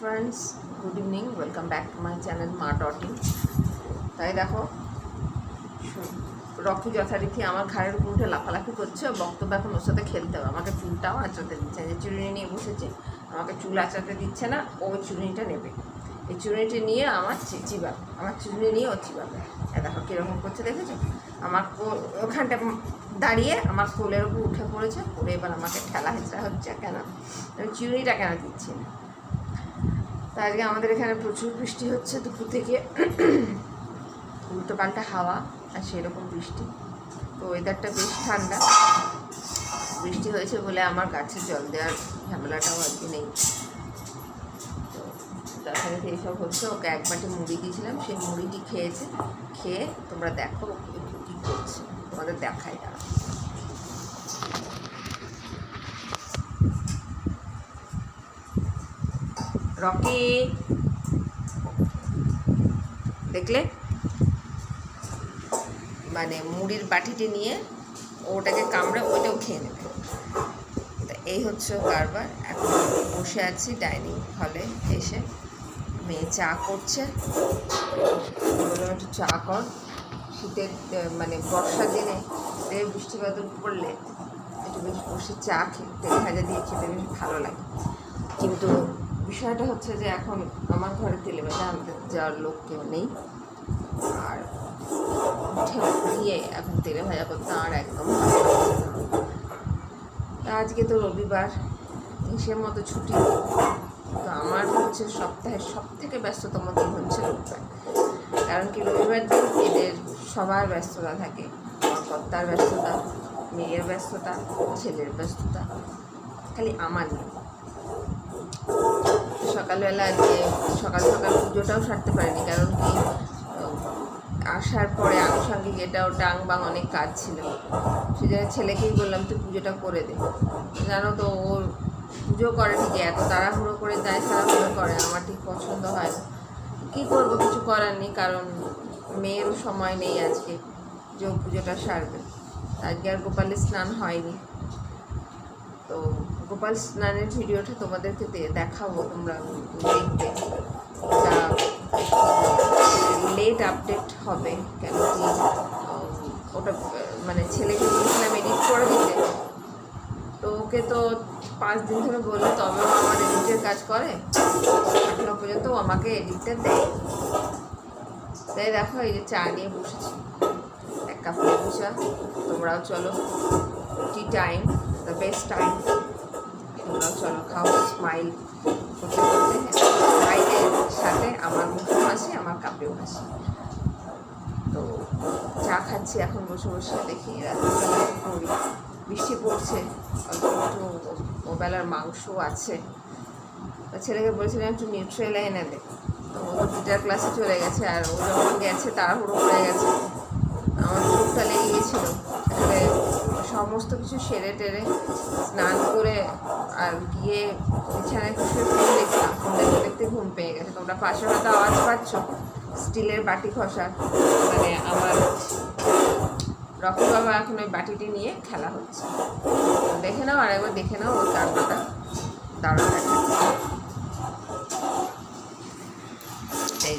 Friends, good evening. Welcome back to my channel मा डॉटिंग। তাই দেখো রকি যথারীতি আমার ঘাড়ের উপর উঠে লাফালাফি করছে। বক্তব্য এখন ওর সাথে খেলতে হবে। আমাকে চুলটাও আঁচাতে দিচ্ছে, যে চুড়ি নিয়ে বসেছে আমাকে চুল আঁচাতে দিচ্ছে না, ও চুড়িটা নেবে। এই চুড়িটি নিয়ে আমার চিবাবে, আমার চুড়ি নিয়ে ও চিবাবে। দেখো কীরকম করছে, দেখেছো? আমার ওখানটা দাঁড়িয়ে আমার কোলের উপর উঠে পড়েছে, পড়ে এবার আমাকে ঠেলা হেঁচড়া হচ্ছে। কেন আমি চুড়িটা কেন দিচ্ছি না? তো আজকে আমাদের এখানে প্রচুর বৃষ্টি হচ্ছে দুপুর থেকে, উল্টো পাল্টা হাওয়া আর সেরকম বৃষ্টি। তো ওয়েদারটা বেশ ঠান্ডা। বৃষ্টি হয়েছে বলে আমার গাছে জল দেওয়ার ঝামেলাটাও আজকে নেই। তো তাছাড়া এইসব হচ্ছে। ওকে এক বাটি মুড়ি দিয়েছিলাম, সেই মুড়িটি খেয়েছে। খেয়ে তোমরা দেখো কী করছে, তোমাদের দেখাই না। রকি দেখলে, মানে মুড়ির বাটিটি নিয়ে ওটাকে কামড়ে ওইটাও খেয়ে নেবে। এই হচ্ছে কারবার। এখন বসে আছি ডাইনিং হলে এসে, মেয়ে চা করছে। বললাম একটু চা কর। শীতের মানে বর্ষার দিনে বৃষ্টিপাত পড়লে একটু বেশ বসে চা খেতে, ভাজা দিয়ে খেতে বেশ ভালো লাগে। কিন্তু বিষয়টা হচ্ছে যে এখন আমার ঘরে তেলে ভাজা আনতে যাওয়ার লোক কেউ নেই, আর দিয়ে এখন তেলে ভাজা করতে আমার একদম ভালো লাগছে না। আজকে তো রবিবার, হিসের মতো ছুটি। তো আমার হচ্ছে সপ্তাহের সব থেকে ব্যস্ততম দিন হচ্ছে রবিবার। কারণ কি, রবিবার দিন এদের সবার ব্যস্ততা থাকে। আমার কর্তার ব্যস্ততা, মেয়ের ব্যস্ততা, ছেলের ব্যস্ততা, খালি আমার নেই। সকালবেলা যে সকাল সকাল পুজোটাও সারতে পারিনি, কারণ কি আসার পরে আনুষঙ্গিক এটা ওটা আংবাং অনেক কাজ ছিল। সেই জন্য ছেলেকেই বললাম তুই পুজোটা করে দে। জানো তো, ওর পুজো করে ঠিকই, এত তাড়াহুড়ো করে যায়, তাড়াহুড়ো করে, আমার ঠিক পছন্দ হয় না। কী করবো, কিছু করার নেই, কারণ মেয়েরও সময় নেই আজকে যে ও পুজোটা সারবে। আজকে আর গোপালের স্নান হয়নি। তো গোপাল স্নানের ভিডিওটা তোমাদেরকে দেখাবো, তোমরা দেখবে। এটা লেট আপডেট হবে, কেন কি ওটা মানে ছেলেকে বলছিলাম এডিট করে দিতে। তো ওকে তো 5 দিন ধরে বললো, তবেও আমার এডিটের কাজ করে। এখনো পর্যন্ত ও আমাকে এডিটটা দেয়। তাই দেখো, এই যে চা নিয়ে বসেছি, 1 কাপ লেবু চা। তোমরাও চলো, tea time the best time. তোমরাও চলো, খাও, স্মাইল করতে করতে। স্মাইলের সাথে আমার মুখেও হাসি, আমার কাপেও হাসি। তো চা খাচ্ছি এখন বসে বসে। দেখি রাত্রিবেলা করি, বৃষ্টি পড়ছে, অল্প একটু ওবেলার মাংস আছে। ছেলেকে বলেছিলাম একটু নিউট্রেলা এনে দে। তো ও তো গিটার ক্লাসে চলে গেছে, আর ও যখন গেছে তাড়াহুড়ো করে গেছে। আমার চোখটা লেগে গিয়েছিলো। আসলে সমস্ত কিছু সেরে টেরে স্নান করে আর গিয়ে বিছানায় একটু শুয়ে ফোন দেখলাম। ফোন দেখতে দেখতে ঘুম পেয়ে গেছে। তোমরা পাশে হয়তো আওয়াজ পাচ্ছ স্টিলের বাটি খসা। মানে আমার রকি বাবা এখন ওই বাটিটি নিয়ে খেলা হচ্ছে। দেখে নাও, আর একবার দেখে নাও ওই কান্নাটা, দারুণ দেখাচ্ছে। এই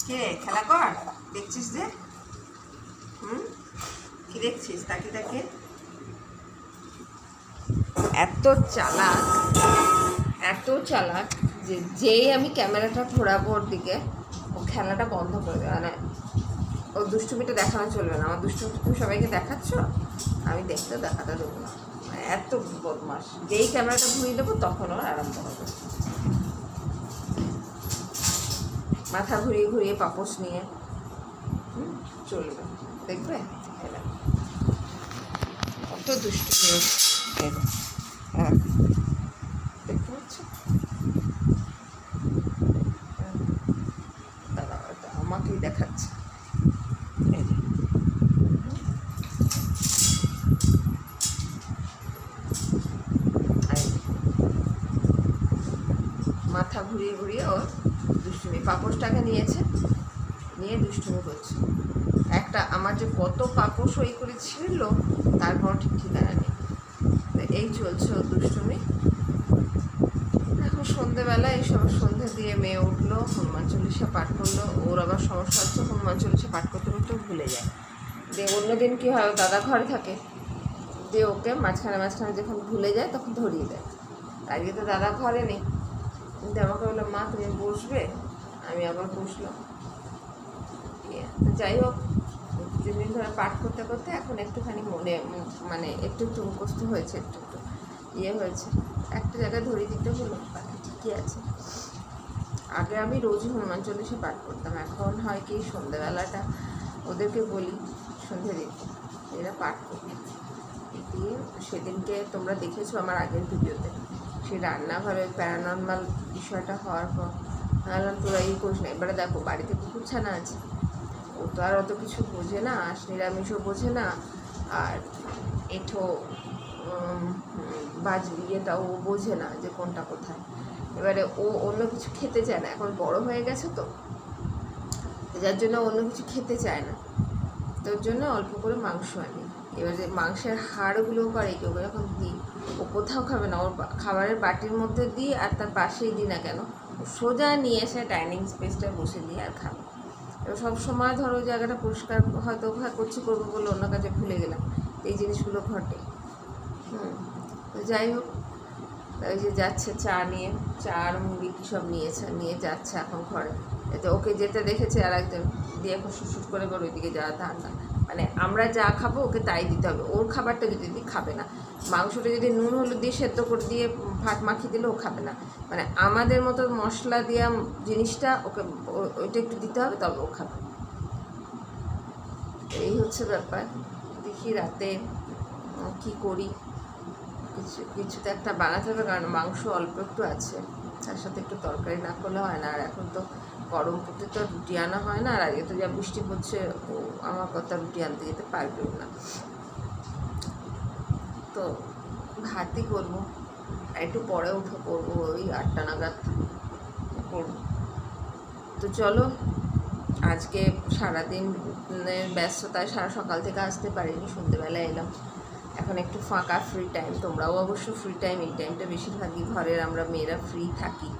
কে খেলা কর দেখছিস যে? কি দেখছিস? তাকে তাকে এত চালাক, এত চালাক যে যেই আমি ক্যামেরাটা ঘোরাবো ওর দিকে, ও খেলাটা বন্ধ করে দেবে। মানে ওর দুষ্টুমিটা দেখানো চলবে না। আমার দুষ্টুমি তুমি সবাইকে দেখাচ্ছ, আমি দেখাতে দেবো না। এত বদমাস। যেই ক্যামেরাটা ঘুরিয়ে দেবো তখন ওর আরম্ভ হবে। মাথা ঘুরিয়ে ঘুরিয়ে পাপোশ নিয়ে চলবে, দেখবে কত দুষ্টু। হ্যাঁ, দেখতে পাচ্ছ? দাদা আমাকেই দেখাচ্ছে। মাথা ঘুরিয়ে ঘুরিয়ে ওর দুষ্টুমি, পাপোশটাকে নিয়েছে, নিয়ে দুষ্টুমি করছে। এক আমার যে কত কাপড় সই করে ছিল তার কোনো ঠিক ঠিকানা নেই। এই চলছে ওর দুষ্টুমি। এখন সন্ধেবেলা এইসব সন্ধে দিয়ে মেয়ে উঠলো, হনুমান চল্লিশা পাঠ করলো। ওর আবার সমস্যা হচ্ছে হনুমান চল্লিশা পাঠ করতে করতে ভুলে যায়। দিয়ে অন্যদিন কী হয়, দাদা ঘরে থাকে, দিয়ে ওকে মাঝখানে যখন ভুলে যায় তখন ধরিয়ে দেয়। আজকে তো দাদা ঘরে নেই, কিন্তু আমাকে বললো মা তুমি বসবে, আমি আবার বসলাম। যাই হোক, 3 দিন ধরে পাঠ করতে করতে এখন একটুখানি মনে মানে একটু মুখস্থ হয়েছে, একটু হয়েছে। একটা জায়গায় ধরিয়ে দিতে হলো, বাকি ঠিকই আছে। আগে আমি রোজই হনুমান চল্লিশা পাঠ করতাম, এখন হয় কি সন্ধ্যেবেলাটা ওদেরকে বলি সন্ধ্যে দিতে, এরা পাঠ করবে। দিয়ে সেদিনকে তোমরা দেখেছো আমার আগের ভিডিওতে, সেই রান্নাঘরে প্যারানর্মাল বিষয়টা হওয়ার পর ভাবলাম তোরা করিস না। এবারে দেখো বাড়িতে কুকুর ছানা আছে, ও তো আর অত কিছু বোঝে না, নিরামিষও বোঝে না, আর এঁঠো বাজবি এটাও ও বোঝে না যে কোনটা কোথায়। এবারে ও অন্য কিছু খেতে চায় না, এখন বড় হয়ে গেছে তো, যার জন্য অন্য কিছু খেতে চায় না। তোর জন্য অল্প করে মাংস আনি। এবার যে মাংসের হাড়গুলো করে কি, ওকে যখন দিই ও কোথাও খাবে না, ওর খাবারের বাটির মধ্যে দিই আর তার পাশেই দিই না কেন, সোজা নিয়ে এসে ডাইনিং স্পেসটায় বসে দিয়ে আর খাবে। এবার সব সময় ধরো জায়গাটা পরিষ্কার হয়তো করবো বলে অন্য কাজে ভুলে গেলাম, এই জিনিসগুলো ঘটে। তো যাই হোক, ওই যে যাচ্ছে চা নিয়ে, চা আর মুড়ি কী সব নিয়ে যাচ্ছে এখন ঘরে। এতে ওকে যেতে দেখেছে আর একজন, দিয়ে এখন শুট করে ওইদিকে যাওয়া ধান্দা। মানে আমরা যা খাবো ওকে তাই দিতে হবে, ওর খাবারটা যদি খাবে না। মাংসটা যদি নুন হলুদ দিয়ে সেদ্ধ করে দিয়ে ভাত মাখিয়ে দিলে ও খাবে না, মানে আমাদের মতো মশলা দেওয়া জিনিসটা ওকে ওইটা একটু দিতে হবে তবে ও খাবে। এই হচ্ছে ব্যাপার। দেখি রাতে কী করি, কিছু তো একটা বানাতে হবে, কারণ মাংস অল্প একটু আছে, তার সাথে একটু তরকারি না করলে হয় না। আর এখন তো গরম পড়তে তো রুটি আনা হয় না, আর আগে তো যা বৃষ্টি পড়ছে ও আমার কথা রুটি আনতে যেতে পারবেও না, তো ভাতই করবো। আর একটু পরে করবো, ওই 8টা নাগাদ করবো। তো চলো, আজকে সারাদিনের ব্যস্ততায় সারা সকাল থেকে আসতে পারিনি, সন্ধ্যেবেলায় এলাম। এখন একটু ফাঁকা ফ্রি টাইম, তোমরাও অবশ্য ফ্রি টাইম, এই টাইমটা বেশিরভাগই ঘরের আমরা মেয়েরা ফ্রি থাকি।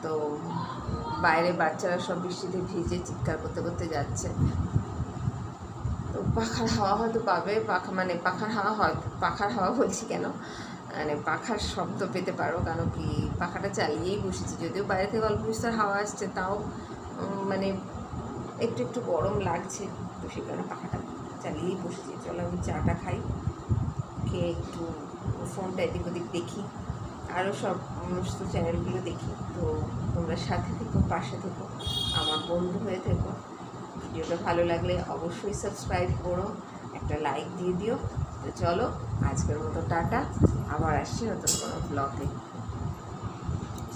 তো বাইরে বাচ্চারা সব বৃষ্টিতে ভিজে চিৎকার করতে করতে যাচ্ছে, তো পাখার হাওয়া হয়তো পাবে, পাখার হাওয়া বলছি কেন, মানে পাখার শব্দ পেতে পারো, কারণ কি পাখাটা চালিয়েই বসেছি, যদিও বাইরে থেকে অল্প বিস্তার হাওয়া আসছে, তাও মানে একটু গরম লাগছে, তো সেই কারণে পাখাটা চালিয়েই বসেছি। চলো আমি চাটা খাই, খেয়ে একটু ফোনটা এদিক ওদিক দেখি, আরও সব সমস্ত চ্যানেলগুলো দেখি। তো তোমরা সাথে থেকো, পাশে থেকো, আমার বন্ধু হয়ে থেকো। ভিডিওটা ভালো লাগলে অবশ্যই সাবস্ক্রাইব করো, একটা লাইক দিয়ে দিও। তো চলো আজকের মতো টাটা, আবার আসছি নতুন কোনো ব্লগে।